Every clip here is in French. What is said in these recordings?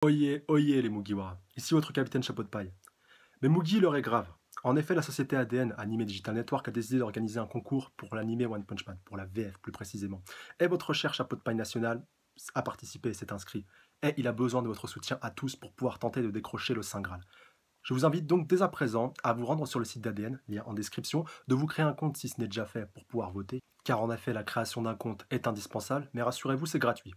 Oyez, oyez les Mugiwara, ici votre capitaine chapeau de paille. Mais Mugi, l'heure est grave. En effet, la société ADN, Anime Digital Network, a décidé d'organiser un concours pour l'anime One Punch Man, pour la VF plus précisément. Et votre cher chapeau de paille national a participé et s'est inscrit. Et il a besoin de votre soutien à tous pour pouvoir tenter de décrocher le Saint Graal. Je vous invite donc dès à présent à vous rendre sur le site d'ADN, lien en description, de vous créer un compte si ce n'est déjà fait pour pouvoir voter, car en effet la création d'un compte est indispensable, mais rassurez-vous c'est gratuit.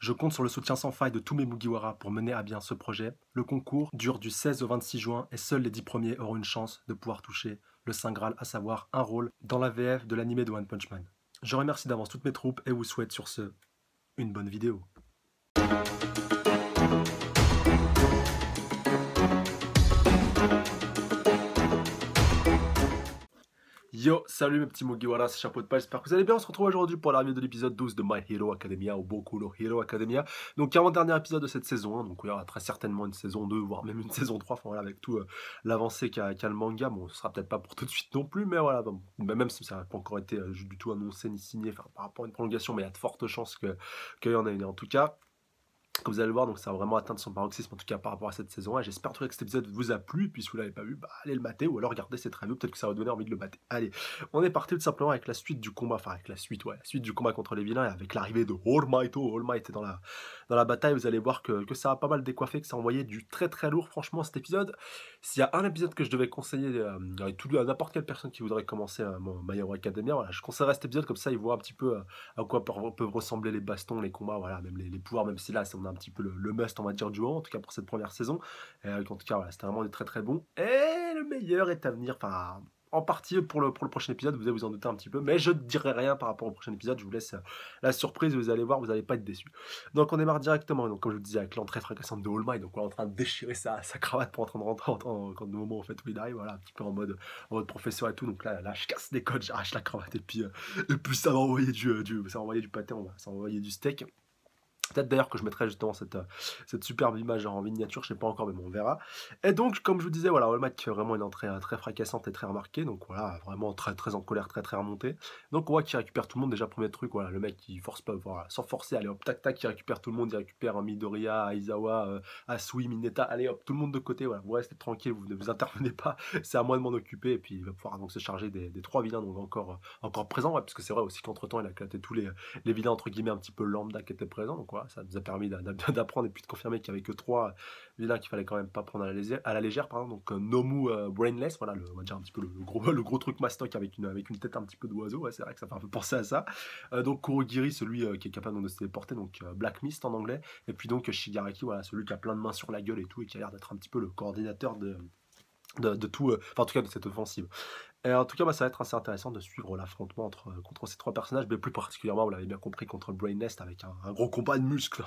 Je compte sur le soutien sans faille de tous mes Mugiwara pour mener à bien ce projet. Le concours dure du 16 au 26 juin et seuls les 10 premiers auront une chance de pouvoir toucher le Saint Graal, à savoir un rôle dans la VF de l'animé de One Punch Man. Je remercie d'avance toutes mes troupes et vous souhaite sur ce une bonne vidéo. Yo, salut mes petits Mugiwara, c'est Chapeau de Paille, j'espère que vous allez bien. On se retrouve aujourd'hui pour la review de l'épisode 12 de My Hero Academia, ou Boku no Hero Academia. Donc avant-dernier épisode de cette saison 1, donc il y aura très certainement une saison 2, voire même une saison 3, enfin, voilà, avec tout l'avancée qu'a le manga. Bon, ce sera peut-être pas pour tout de suite non plus, mais voilà, bon, même si ça n'a pas encore été du tout annoncé ni signé, enfin, par rapport à une prolongation, mais il y a de fortes chances qu'il y en ait une. En tout cas, comme vous allez le voir, donc ça a vraiment atteint son paroxysme, en tout cas par rapport à cette saison. Et j'espère que cet épisode vous a plu. Et puis si vous ne l'avez pas vu, bah, allez le mater ou alors regardez cette review. Peut-être que ça va vous donner envie de le mater. Allez, on est parti tout simplement avec la suite du combat. Enfin, avec la suite, ouais, la suite du combat contre les vilains. Et avec l'arrivée de All Might. Oh, All Might est dans la bataille. Vous allez voir que ça a pas mal décoiffé, que ça a envoyé du très très lourd, franchement, cet épisode. S'il y a un épisode que je devais conseiller à n'importe quelle personne qui voudrait commencer My Hero Academia, voilà, je conseillerais cet épisode. Comme ça, il voit un petit peu à quoi peuvent ressembler les bastons, les combats, voilà, même les pouvoirs, même si là, on a un petit peu le must, on va dire, du moment, en tout cas pour cette première saison. En tout cas, voilà, c'était vraiment du très très bon. Et le meilleur est à venir, enfin, en partie pour le prochain épisode, vous allez vous en douter un petit peu, mais je ne dirai rien par rapport au prochain épisode, je vous laisse la surprise, vous allez voir, vous n'allez pas être déçus. Donc on démarre directement, donc comme je vous disais, avec l'entrée fracassante de All Might, donc on est en train de déchirer sa cravate pour en train de rentrer quand le moment en fait où il arrive, voilà, un petit peu en mode professeur et tout, donc là je casse des codes, j'arrache la cravate, et puis ça va envoyer ça va envoyer du pâté, ça va envoyer du steak. Peut-être d'ailleurs que je mettrai justement cette superbe image en miniature, je sais pas encore, mais bon, on verra. Et donc, comme je vous disais, voilà, All Might qui fait vraiment une entrée très fracassante et très remarquée, donc voilà, vraiment très très en colère, très très remontée. Donc on voit qu'il récupère tout le monde, déjà premier truc, voilà, le mec qui force pas, voilà, sans forcer, allez hop, tac tac, il récupère tout le monde, il récupère Midoriya, Aizawa, Asui, Mineta, allez hop, tout le monde de côté, voilà, vous restez tranquille, vous ne vous intervenez pas, c'est à moi de m'en occuper, et puis il va pouvoir donc se charger des trois vilains, donc encore présents, ouais, parce que c'est vrai aussi qu'entre temps il a éclaté tous les vilains entre guillemets un petit peu lambda qui étaient présents, donc voilà, ça nous a permis d'apprendre et puis de confirmer qu'il n'y avait que trois vilains qu'il fallait quand même pas prendre à la légère, pardon. Donc Nomu Brainless, voilà, on va dire un petit peu le gros truc mastoc avec une tête un petit peu d'oiseau, ouais, c'est vrai que ça fait un peu penser à ça. Donc Kurogiri, celui qui est capable de se téléporter, donc Black Mist en anglais, et puis donc Shigaraki, voilà, celui qui a plein de mains sur la gueule et tout, et qui a l'air d'être un petit peu le coordinateur de tout, enfin en tout cas de cette offensive. Et en tout cas, ça va être assez intéressant de suivre l'affrontement contre ces trois personnages, mais plus particulièrement, vous l'avez bien compris, contre le Brain Nest, avec un gros combat de muscles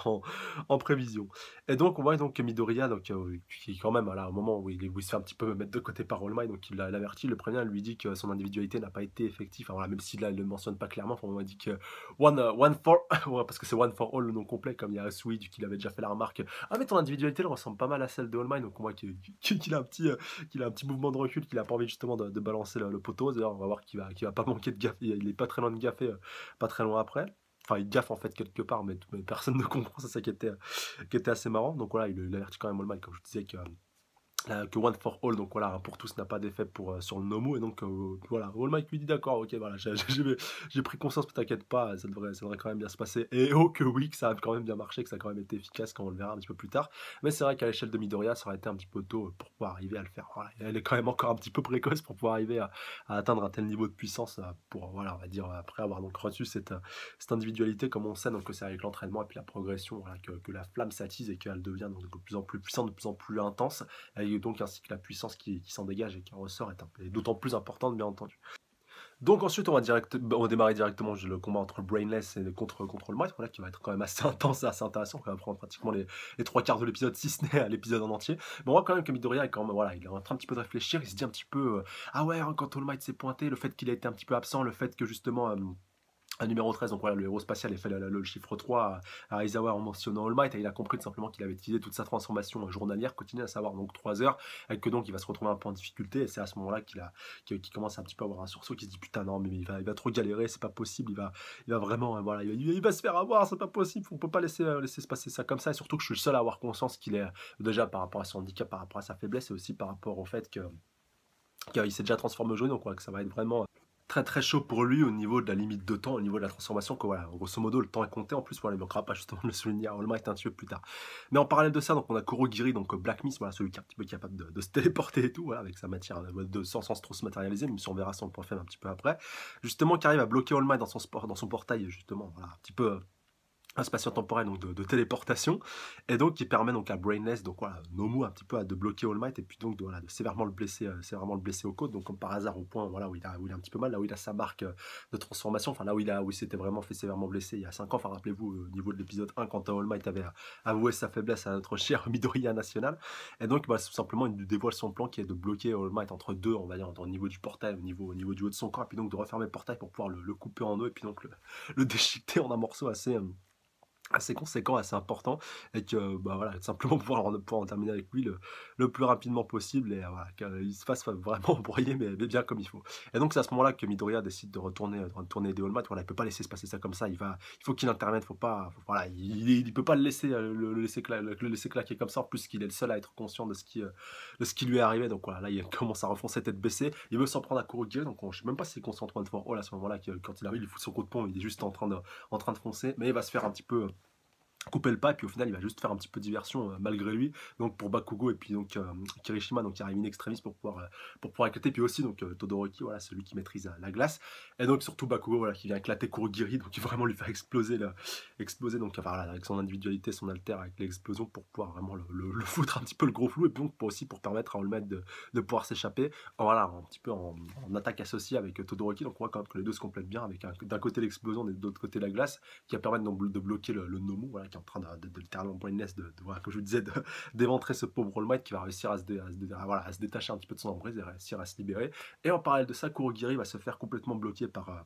en prévision. Et donc, on voit donc Midoriya, donc, qui quand même, voilà, au moment où il se fait un petit peu mettre de côté par All Might, donc il l'avertit, le prévient, il lui dit que son individualité n'a pas été effective, enfin, voilà, même s'il ne le mentionne pas clairement, enfin, on m'a dit que one for, ouais, parce que c'est one for all le nom complet, comme il y a Asui, qui avait déjà fait la remarque, ah mais ton individualité elle ressemble pas mal à celle de All Might, donc on voit qu'il a un petit mouvement de recul, qu'il a pas envie justement de balancer le poteau. D'ailleurs, on va voir qu'il va pas manquer de gaffe. Il est pas très loin de gaffer, pas très loin après. Enfin, il gaffe en fait quelque part, mais personne ne comprend. C'est ça qui était assez marrant. Donc voilà, il avertit quand même All Might, comme je disais, que One for All, donc voilà, pour tous n'a pas d'effet sur le Nomu, et donc voilà, All Might lui dit d'accord, ok, voilà, j'ai pris conscience, mais t'inquiète pas, ça devrait quand même bien se passer, et oh que oui, que ça a quand même bien marché, que ça a quand même été efficace, quand on le verra un petit peu plus tard, mais c'est vrai qu'à l'échelle de Midoriya, ça aurait été un petit peu tôt pour pouvoir arriver à le faire, voilà, elle est quand même encore un petit peu précoce pour pouvoir arriver à atteindre un tel niveau de puissance, pour, voilà, on va dire, après avoir donc reçu cette individualité, comme on sait, donc c'est avec l'entraînement et puis la progression, voilà, que la flamme s'attise et qu'elle devient donc de plus en plus puissante, de plus en plus intense, et donc ainsi que la puissance qui s'en dégage et qui en ressort est d'autant plus importante, bien entendu. Donc ensuite, on va démarrer directement le combat entre Brainless et contre le Might, voilà, qui va être quand même assez intense et assez intéressant, on va prendre pratiquement les trois quarts de l'épisode, si ce n'est à l'épisode en entier. Mais on voit quand même que Midoriya est quand même, voilà, il est en train un petit peu de réfléchir, il se dit un petit peu, ah ouais, quand All Might s'est pointé, le fait qu'il a été un petit peu absent, le fait que justement Un numéro 13, donc voilà, le héros spatial, il fait le chiffre 3 à Aizawa en mentionnant All Might, et il a compris tout simplement qu'il avait utilisé toute sa transformation journalière quotidienne, à savoir donc 3 heures, et que donc il va se retrouver un peu en difficulté, et c'est à ce moment-là qu'il commence un petit peu à avoir un sursaut, qu'il se dit putain non mais il va trop galérer, c'est pas possible, il va vraiment, voilà, il va se faire avoir, c'est pas possible, on peut pas laisser se passer ça comme ça, et surtout que je suis le seul à avoir conscience qu'il est, déjà par rapport à son handicap, par rapport à sa faiblesse, et aussi par rapport au fait qu'il s'est déjà transformé au jaune, donc que ça va être vraiment très très chaud pour lui au niveau de la limite de temps, au niveau de la transformation, que voilà, grosso modo le temps est compté, en plus voilà, il ne manquera pas justement de le souligner, All Might est un tueur plus tard. Mais en parallèle de ça, donc on a Kurogiri, donc Black Mist, voilà, celui qui est un petit peu capable de se téléporter et tout, voilà, avec sa matière sans trop se matérialiser, même si on verra son point faible un petit peu après, justement qui arrive à bloquer All Might dans son portail, justement, voilà, un petit peu un spatio-temporel, donc de téléportation, et donc qui permet donc à Brainless, donc voilà, Nomu un petit peu de bloquer All Might, et puis donc voilà, de sévèrement le blesser aux côtes, donc comme par hasard au point voilà, où il a un petit peu mal, là où il a sa marque de transformation, enfin là où il s'était vraiment fait sévèrement blessé il y a 5 ans, enfin rappelez-vous au niveau de l'épisode 1 quand All Might avait avoué sa faiblesse à notre cher Midoriya national, et donc bah, tout simplement il nous dévoile son plan qui est de bloquer All Might entre deux, on va dire, au niveau du portail, au niveau du haut de son corps, et puis donc de refermer le portail pour pouvoir le couper en deux, et puis donc le déchiqueter en un morceau assez conséquent, assez important, et que bah voilà, simplement pouvoir en terminer avec lui le plus rapidement possible, et voilà, qu'il se fasse vraiment embrouiller, mais bien comme il faut. Et donc c'est à ce moment-là que Midoriya décide de retourner des All Might. Voilà, il peut pas laisser se passer ça comme ça, il faut qu'il intervienne, voilà, il peut pas le laisser le laisser claquer comme ça, en plus qu'il est le seul à être conscient de ce qui lui est arrivé. Donc voilà, là il commence à refoncer tête baissée, il veut s'en prendre à Kurogiri, donc je sais même pas s'il est conscient en train de faire à ce moment-là, quand il arrive, il fout son coup de poing, il est juste en train de foncer, mais il va se faire un petit peu couper le pas, et puis au final il va juste faire un petit peu de diversion malgré lui, donc pour Bakugo, et puis donc Kirishima, donc qui arrive in extremis pour pouvoir éclater, puis aussi donc Todoroki, voilà, celui qui maîtrise la glace, et donc surtout Bakugo, voilà, qui vient éclater Kurogiri, donc il va vraiment lui faire exploser donc enfin, voilà, avec son individualité, son alter, avec l'explosion, pour pouvoir vraiment le foutre un petit peu le gros flou, et puis donc aussi pour permettre à All Might de pouvoir s'échapper, voilà, un petit peu en attaque associée avec Todoroki. Donc on voit quand même que les deux se complètent bien, avec d'un côté l'explosion et de l'autre côté la glace, qui va permettre donc de bloquer le Nomu, voilà, qui est en train de littéralement brainless, voilà, comme je vous disais, d'éventrer ce pauvre All Might, qui va réussir voilà, à se détacher un petit peu de son emprise et réussir à se libérer. Et en parallèle de ça, Kurogiri va se faire complètement bloquer par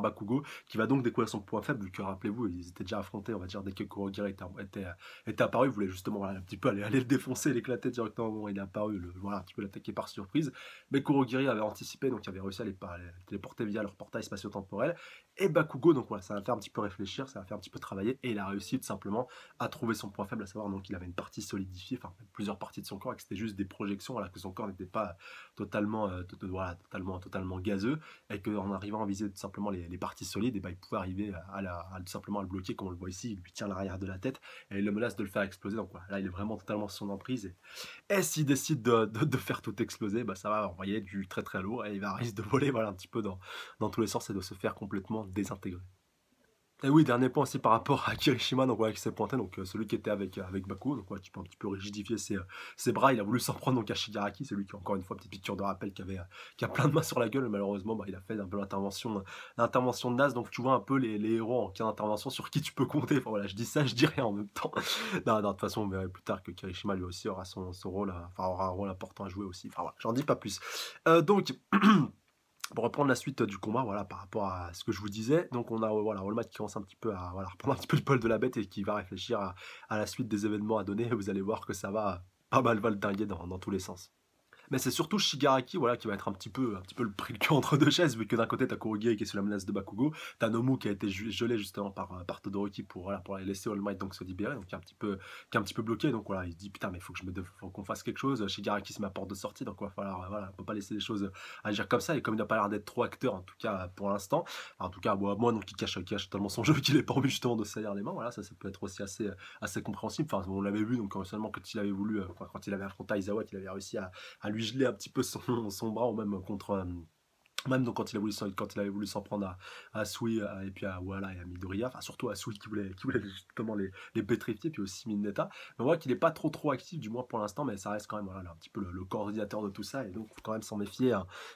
Bakugo, qui va donc découvrir son point faible, vu que rappelez-vous, ils étaient déjà affrontés, on va dire, dès que Kurogiri était apparu, il voulait justement, voilà, un petit peu aller le défoncer, l'éclater directement au moment où il est apparu, voilà, un petit peu l'attaquer par surprise, mais Kurogiri avait anticipé, donc il avait réussi à les téléporter via leur portail spatio-temporel, et Bakugo, donc voilà, ça va faire un petit peu réfléchir, ça va faire un petit peu travailler, et il a réussi tout simplement à trouver son point faible, à savoir donc qu'il avait une partie solidifiée, enfin plusieurs parties de son corps, et que c'était juste des projections, voilà, que son corps n'était pas totalement, voilà, totalement gazeux, et qu'en arrivant à viser tout simplement les parties solides, et ben, il pouvait arriver tout simplement à le bloquer, comme on le voit ici, il lui tient l'arrière de la tête, et il le menace de le faire exploser, donc voilà, là il est vraiment totalement sous son emprise, et s'il décide de faire tout exploser, bah, ça va envoyer du très très lourd, et il va risque de voler, voilà, un petit peu dans tous les sens, et de se faire complètement désintégrer. Et oui, dernier point aussi par rapport à Kirishima, donc voilà, qui s'est pointé, donc celui qui était avec Baku, donc ouais, qui peut un petit peu rigidifier ses bras, il a voulu s'en prendre donc à Shigaraki, celui qui, encore une fois, petite piqûre de rappel, qui a plein de mains sur la gueule, mais malheureusement bah, il a fait un peu l'intervention de naze, donc tu vois un peu les héros en cas d'intervention sur qui tu peux compter. Enfin voilà, je dis ça, je dis rien en même temps. Non, de toute façon on verra plus tard que Kirishima lui aussi aura son rôle, enfin aura un rôle important à jouer aussi, enfin voilà, j'en dis pas plus. Donc pour reprendre la suite du combat, voilà, par rapport à ce que je vous disais, donc on a voilà, All Might qui commence un petit peu à voilà, reprendre un petit peu le poil de la bête, et qui va réfléchir à la suite des événements à donner, et vous allez voir que ça va pas mal va le dinguer dans tous les sens. Mais c'est surtout Shigaraki, voilà, qui va être un petit peu le prix de cul entre deux chaises, vu que d'un côté t'as Kurogiri qui est sous la menace de Bakugo, t'as Nomu qui a été gelé justement par Todoroki pour aller laisser All Might donc se libérer, donc qui est un petit peu bloqué, donc voilà, il se dit putain mais faut qu'on fasse quelque chose, Shigaraki c'est ma porte de sortie, donc il va falloir, voilà, on peut pas laisser les choses agir comme ça, et comme il n'a pas l'air d'être trop acteur, en tout cas pour l'instant, en tout cas moi donc il cache totalement son jeu, qu'il est pas envie justement de se salir les mains, voilà, ça peut être aussi assez compréhensible, enfin on l'avait vu, donc seulement quand il avait voulu, quand il avait affronté Aizawa, qu'il avait réussi à lui geler un petit peu son bras, ou même même donc quand il avait voulu s'en prendre à Sui, et puis à Wala et à Midoriya, enfin surtout à Sui qui voulait justement les pétrifier, puis aussi Mineta. Mais on voit qu'il n'est pas trop actif, du moins pour l'instant, mais ça reste quand même voilà, un petit peu le coordinateur de tout ça, et donc il faut quand même s'en méfier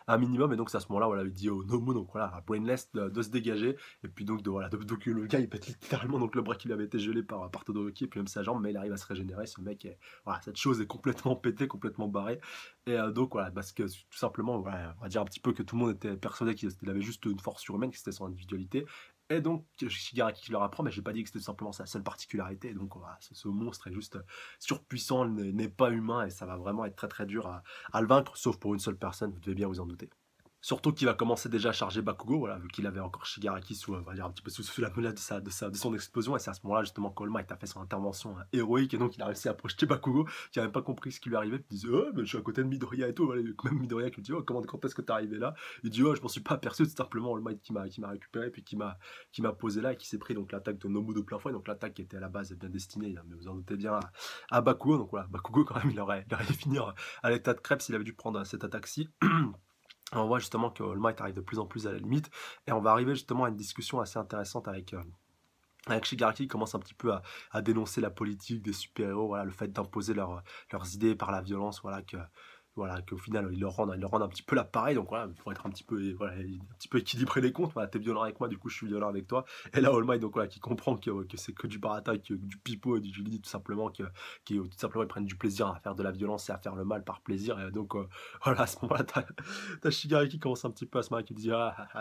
un minimum. Et donc c'est à ce moment-là, voilà, il dit au Nomu, donc voilà, à Brainless de se dégager, et puis donc donc le gars il pète littéralement donc le bras qui lui avait été gelé par Todoroki, et puis même sa jambe, mais il arrive à se régénérer. Ce mec voilà, cette chose est complètement pétée, complètement barrée, et donc voilà, parce que tout simplement, voilà, on va dire un petit peu que tout le monde était persuadé qu'il avait juste une force surhumaine, que c'était son individualité. Et donc, Shigaraki qui leur apprend, mais j'ai pas dit que c'était simplement sa seule particularité. Donc, voilà, ce monstre est juste surpuissant, n'est pas humain, et ça va vraiment être très très dur à le vaincre, sauf pour une seule personne, vous devez bien vous en douter. Surtout qu'il va commencer déjà à charger Bakugo, voilà, vu qu'il avait encore Shigaraki sous, on va dire, un petit peu sous la menace de son explosion. Et c'est à ce moment-là, justement, qu'All Might a fait son intervention héroïque. Et donc, il a réussi à projeter Bakugo, qui n'a même pas compris ce qui lui arrivait. Puis il disait, oh, mais je suis à côté de Midoriya et tout. Voilà, même Midoriya qui lui dit, oh, quand est-ce que t'es arrivé là? Il dit, oh, je m'en suis pas aperçu, c'est simplement All Might qui m'a récupéré, puis qui m'a posé là, et qui s'est pris donc l'attaque de Nomu de plein fouet. Donc, l'attaque qui était à la base bien destinée, mais vous en doutez bien, à Bakugo. Donc, voilà, Bakugo, quand même, il aurait dû finir à l'état de crêpe s'il avait dû prendre cette attaque-ci. On voit justement que All Might arrive de plus en plus à la limite, et on va arriver justement à une discussion assez intéressante avec Shigaraki qui commence un petit peu à dénoncer la politique des super-héros, voilà, le fait d'imposer leurs idées par la violence, voilà, qu'au final ils leur rendent un petit peu l'appareil, donc voilà, pour être un petit peu, voilà, un petit peu équilibrer les comptes, voilà, t'es violent avec moi, du coup je suis violent avec toi, et là All Might, donc voilà, qui comprend que c'est que du baratin, que du pipeau et du Julie, tout simplement, tout simplement ils prennent du plaisir à faire de la violence et à faire le mal par plaisir, et donc voilà, à ce moment-là, t'as Shigaraki qui commence un petit peu à se marrer, qui dit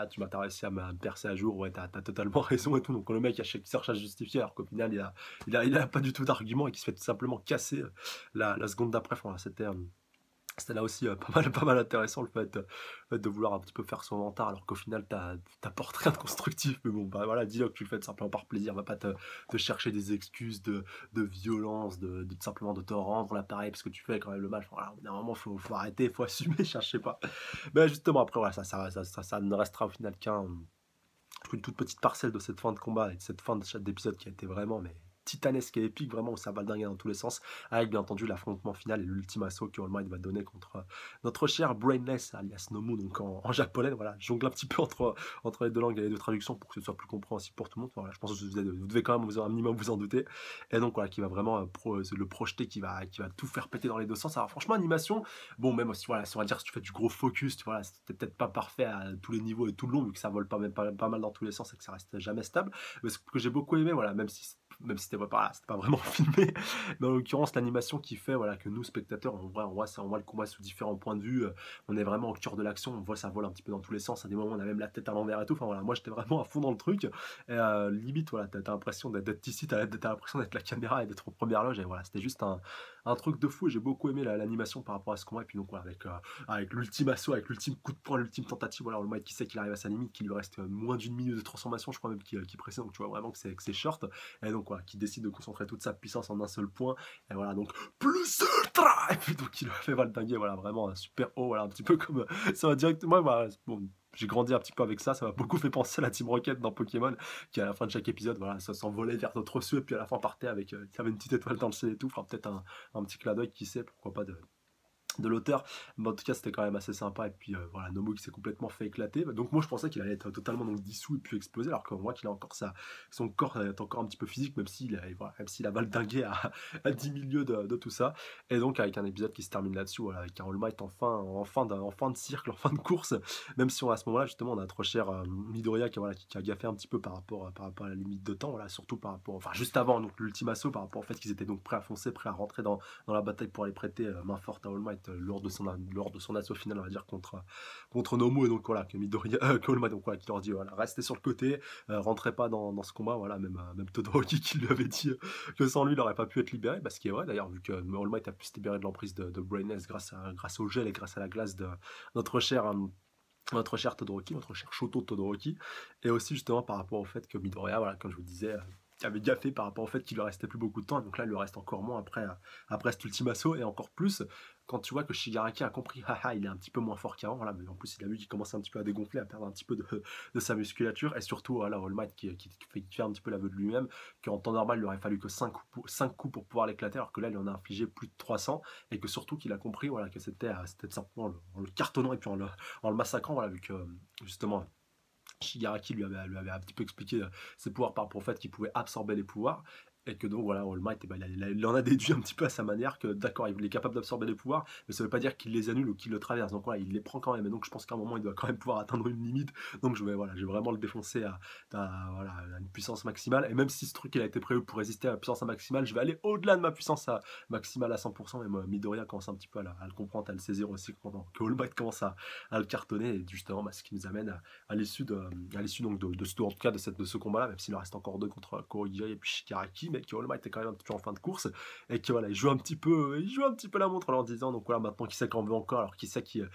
tu m'as réussi à me percer à jour, ouais, t'as totalement raison et tout, donc le mec il cherche à se justifier, alors qu'au final il a pas du tout d'argument, et qui se fait tout simplement casser la seconde d'après. Enfin, c'était là aussi pas mal intéressant, le fait de vouloir un petit peu faire son inventaire, alors qu'au final t'apportes rien de constructif. Mais bon, bah voilà, dis-le que tu le fais simplement par plaisir, va pas te chercher des excuses de violence, simplement de te rendre l'appareil parce que tu fais quand même le mal. Enfin, voilà, normalement faut arrêter, faut assumer, je sais pas. Mais justement, après voilà, ça ne restera au final qu'une toute petite parcelle de cette fin de combat et de cette fin d'épisode qui a été vraiment mais titanesque et épique, vraiment, où ça va le dinguer dans tous les sens, avec bien entendu l'affrontement final et l'ultime assaut que All Might va donner contre notre cher Brainless, alias Nomu, donc en japonais. Voilà, je jongle un petit peu entre les deux langues et les deux traductions pour que ce soit plus compréhensible pour tout le monde. Voilà, je pense que vous devez quand même un minimum vous en douter. Et donc voilà, qui va vraiment le projeter, qui va tout faire péter dans les deux sens. Alors franchement, animation, bon, même aussi, voilà, si on va dire, si tu fais du gros focus, voilà, c'était peut-être pas parfait à tous les niveaux et tout le long, vu que ça vole pas mal dans tous les sens et que ça reste jamais stable. Mais ce que j'ai beaucoup aimé, voilà, même si c'était pas vraiment filmé, mais en l'occurrence l'animation qui fait, voilà, que nous spectateurs on voit le combat sous différents points de vue, on est vraiment au cœur de l'action, on voit ça vole un petit peu dans tous les sens, à des moments on a même la tête à l'envers et tout. Enfin voilà, moi j'étais vraiment à fond dans le truc, et limite voilà, t'as l'impression d'être ici, t'as l'impression d'être la caméra et d'être en première loge, et voilà, c'était juste un truc de fou, et j'ai beaucoup aimé l'animation par rapport à ce combat. Et puis donc voilà, avec l'ultime assaut, avec l'ultime coup de poing, l'ultime tentative, voilà, le mec qui sait qu'il arrive à sa limite, qu'il lui reste moins d'une minute de transformation, je crois même, qui précède, donc tu vois vraiment que c'est short, et donc voilà, qui décide de concentrer toute sa puissance en un seul point, et voilà, donc plus ultra, et puis donc il le fait valdinguer, voilà, vraiment super haut, voilà, un petit peu comme ça va directement, voilà, bon, j'ai grandi un petit peu avec ça m'a beaucoup fait penser à la Team Rocket dans Pokémon, qui à la fin de chaque épisode, voilà, ça s'envolait vers notre cieux, et puis à la fin partait avec, qui avait une petite étoile dans le ciel et tout, enfin peut-être un petit clin d'œil, qui sait, pourquoi pas, de l'auteur, mais en tout cas c'était quand même assez sympa. Et puis voilà, Nomu qui s'est complètement fait éclater, donc moi je pensais qu'il allait être totalement donc dissous et puis exploser, alors qu'on voit qu'il a encore son corps est encore un petit peu physique, même s'il a valdingué à 10 000 lieues de tout ça. Et donc avec un épisode qui se termine là-dessus, voilà, avec un All Might en fin de cirque, en fin de course, même si à ce moment-là justement on a trop cher Midoriya qui a gaffé un petit peu par rapport à la limite de temps, voilà, surtout par rapport, enfin juste avant donc l'ultime assaut, par rapport au fait qu'ils étaient donc prêts à foncer, prêts à rentrer dans la bataille pour aller prêter main forte à All Might lors de son assaut final, on va dire, contre Nomu. Et donc voilà, que Midoriya, que All Might, donc voilà, qui leur dit voilà, restez sur le côté, rentrez pas dans ce combat, voilà, même Todoroki qui lui avait dit que sans lui il n'aurait pas pu être libéré, ce qui est vrai d'ailleurs, vu que All Might a pu se libérer de l'emprise de Brainless grâce au gel et grâce à la glace de notre cher Todoroki, notre cher Shoto Todoroki, et aussi justement par rapport au fait que Midoriya, voilà, comme je vous disais, avait gaffé par rapport au fait qu'il lui restait plus beaucoup de temps, et donc là il lui reste encore moins après cet ultime assaut, et encore plus quand tu vois que Shigaraki a compris, il est un petit peu moins fort qu'avant, voilà, mais en plus il a vu qu'il commençait un petit peu à dégonfler, à perdre un petit peu de sa musculature, et surtout voilà, All Might qui fait un petit peu l'aveu de lui-même, qu'en temps normal il lui aurait fallu que 5 coups pour pouvoir l'éclater, alors que là il en a infligé plus de 300, et que surtout qu'il a compris, voilà, que c'était simplement en le cartonnant et puis en le massacrant, voilà, vu que justement Shigaraki lui avait un petit peu expliqué ses pouvoirs par rapport au fait qu'il pouvait absorber les pouvoirs, Et que donc voilà, All Might, bah, il en a déduit un petit peu à sa manière que d'accord, il est capable d'absorber les pouvoirs, mais ça veut pas dire qu'il les annule ou qu'il le traverse. Donc voilà, il les prend quand même. Et donc je pense qu'à un moment, il doit quand même pouvoir atteindre une limite. Donc je vais vraiment le défoncer voilà, à une puissance maximale. Et même si ce truc il a été prévu pour résister à la puissance maximale, je vais aller au-delà de ma puissance maximale à 100%. Et moi, Midoriya commence un petit peu à le comprendre, à le saisir aussi, que All Might commence à le cartonner. Et justement, bah, ce qui nous amène à l'issue donc de ce tour, en tout cas de ce combat-là, même s'il en reste encore deux contre Kurogiri et puis Shigaraki, mais que All Might est quand même un petit peu en fin de course et que voilà, il joue un petit peu la montre en leur disant donc voilà, maintenant qui sait qu'on veut encore, alors qui sait qu'il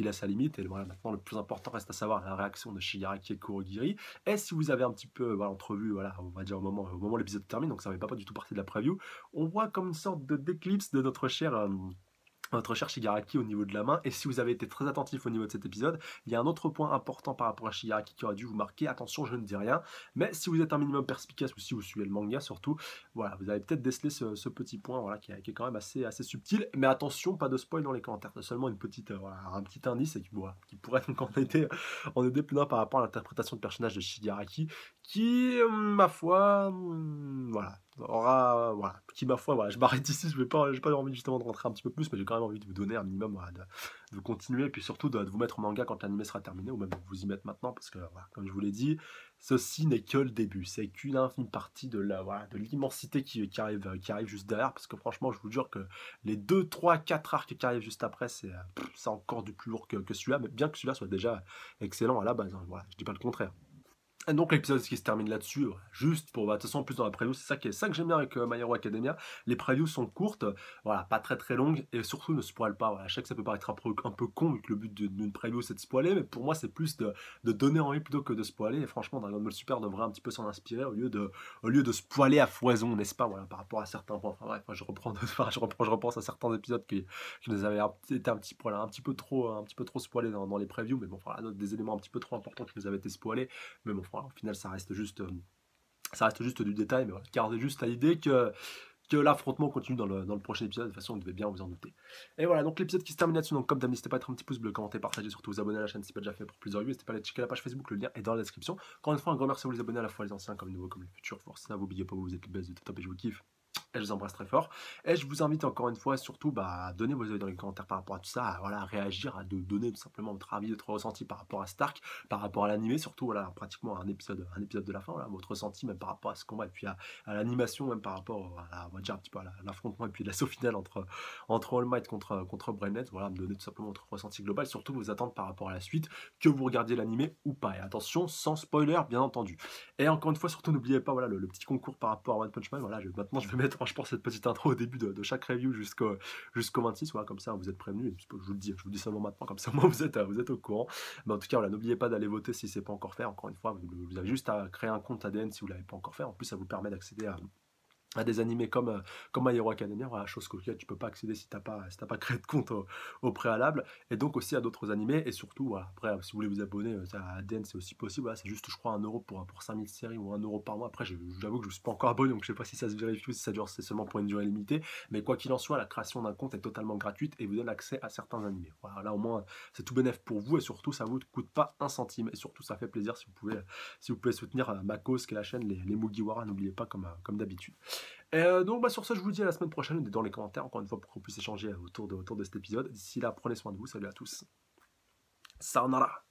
a sa limite. Et voilà, maintenant le plus important reste à savoir la réaction de Shigaraki et Kurogiri. Et si vous avez un petit peu voilà, entrevu, voilà, on va dire au moment où l'épisode termine, donc ça ne fait pas du tout partie de la preview, on voit comme une sorte de d'éclipse de notre cher Shigaraki au niveau de la main. Et si vous avez été très attentif au niveau de cet épisode, il y a un autre point important par rapport à Shigaraki qui aurait dû vous marquer. Attention, je ne dis rien, mais si vous êtes un minimum perspicace ou si vous suivez le manga surtout, voilà, vous avez peut-être décelé ce petit point voilà, qui est quand même assez subtil. Mais attention, pas de spoil dans les commentaires, c'est seulement une petite, voilà, un petit indice et qui pourrait donc en aider plus loin par rapport à l'interprétation de personnage de Shigaraki qui, ma foi, voilà, voilà, qui ma foi, voilà, je m'arrête ici, j'ai pas envie justement de rentrer un petit peu plus, mais j'ai quand même envie de vous donner un minimum, voilà, de continuer, et puis surtout de vous mettre au manga quand l'anime sera terminé, ou même de vous y mettre maintenant, parce que, voilà, comme je vous l'ai dit, ceci n'est que le début, c'est qu'une infime partie voilà, de l'immensité qui arrive juste derrière, parce que franchement, je vous jure que les 2, 3, 4 arcs qui arrivent juste après, c'est encore du plus lourd que celui-là, mais bien que celui-là soit déjà excellent à la base, hein, voilà, je dis pas le contraire. Et donc l'épisode qui se termine là-dessus, voilà, juste pour, bah, de toute façon, en plus dans la preview, c'est ça que j'aime bien avec My Hero Academia, les previews sont courtes, voilà, pas très longues, et surtout ne spoilent pas, voilà, je sais que ça peut paraître un peu con, vu que le but d'une preview c'est de spoiler, mais pour moi c'est plus de donner envie plutôt que de spoiler, et franchement Dragon Ball Super devrait un petit peu s'en inspirer au lieu de spoiler à foison, n'est-ce pas, voilà, par rapport à certains points, enfin bref, je repense à certains épisodes qui nous avaient été un petit peu trop spoilés dans les previews, mais bon, voilà, des éléments un petit peu trop importants qui nous avaient été spoilés, mais bon, voilà, au final, ça reste juste du détail, mais voilà, gardez juste à l'idée que l'affrontement continue dans le prochain épisode. De toute façon, vous devez bien vous en douter. Et voilà, donc l'épisode qui se termine là-dessus. Donc, comme d'hab, n'hésitez pas à mettre un petit pouce bleu, commenter, partager, surtout vous abonner à la chaîne si ce n'est pas déjà fait pour plusieurs vues. N'hésitez pas à aller checker la page Facebook, le lien est dans la description. Encore une fois, un grand merci à vous les abonnés, à la fois les anciens comme les nouveaux, comme les futurs. Force ça, vous n'oubliez pas, vous êtes le best, vous êtes top et je vous kiffe. Et je vous embrasse très fort. Et je vous invite encore une fois, surtout, bah, à donner vos avis dans les commentaires par rapport à tout ça, à, voilà, à réagir, à donner tout simplement votre avis, votre ressenti par rapport à Stark, par rapport à l'animé, surtout, voilà, pratiquement un épisode de la fin, voilà, votre ressenti même par rapport à ce combat, et puis à l'animation, même par rapport on va dire un petit peu à l'affrontement, et puis l'assaut final entre All Might contre Brainnet, voilà, me donner tout simplement votre ressenti global, surtout vos attentes par rapport à la suite, que vous regardiez l'animé ou pas. Et attention, sans spoiler, bien entendu. Et encore une fois, surtout, n'oubliez pas, voilà, le petit concours par rapport à One Punch Man, voilà, maintenant, je vais mettre, je pense, cette petite intro au début de chaque review jusqu'au 26, voilà, comme ça, vous êtes prévenus, je vous le dis seulement maintenant, comme ça, moi, vous êtes au courant. Mais en tout cas, voilà, n'oubliez pas d'aller voter si c'est pas encore fait, encore une fois, vous avez juste à créer un compte ADN si vous l'avez pas encore fait, en plus, ça vous permet d'accéder à des animés comme My Hero Academia, voilà, chose que tu peux pas accéder si t'as pas créé de compte au préalable, et donc aussi à d'autres animés, et surtout, voilà, après, si vous voulez vous abonner à ADN, c'est aussi possible, voilà, c'est juste, je crois, 1€ pour 5000 séries, ou 1€ par mois. Après, j'avoue que je ne suis pas encore abonné, donc je sais pas si ça se vérifie ou si ça dure, c'est seulement pour une durée limitée, mais quoi qu'il en soit, la création d'un compte est totalement gratuite, et vous donne accès à certains animés. Voilà, là au moins, c'est tout bénef pour vous, et surtout, ça vous coûte pas un centime, et surtout, ça fait plaisir si vous pouvez soutenir ma cause, qui est la chaîne, les Mugiwara, n'oubliez pas, comme d'habitude. Et donc sur ça, je vous dis à la semaine prochaine, dans les commentaires, encore une fois, pour qu'on puisse échanger autour de cet épisode. D'ici là, prenez soin de vous, salut à tous. Sayonara.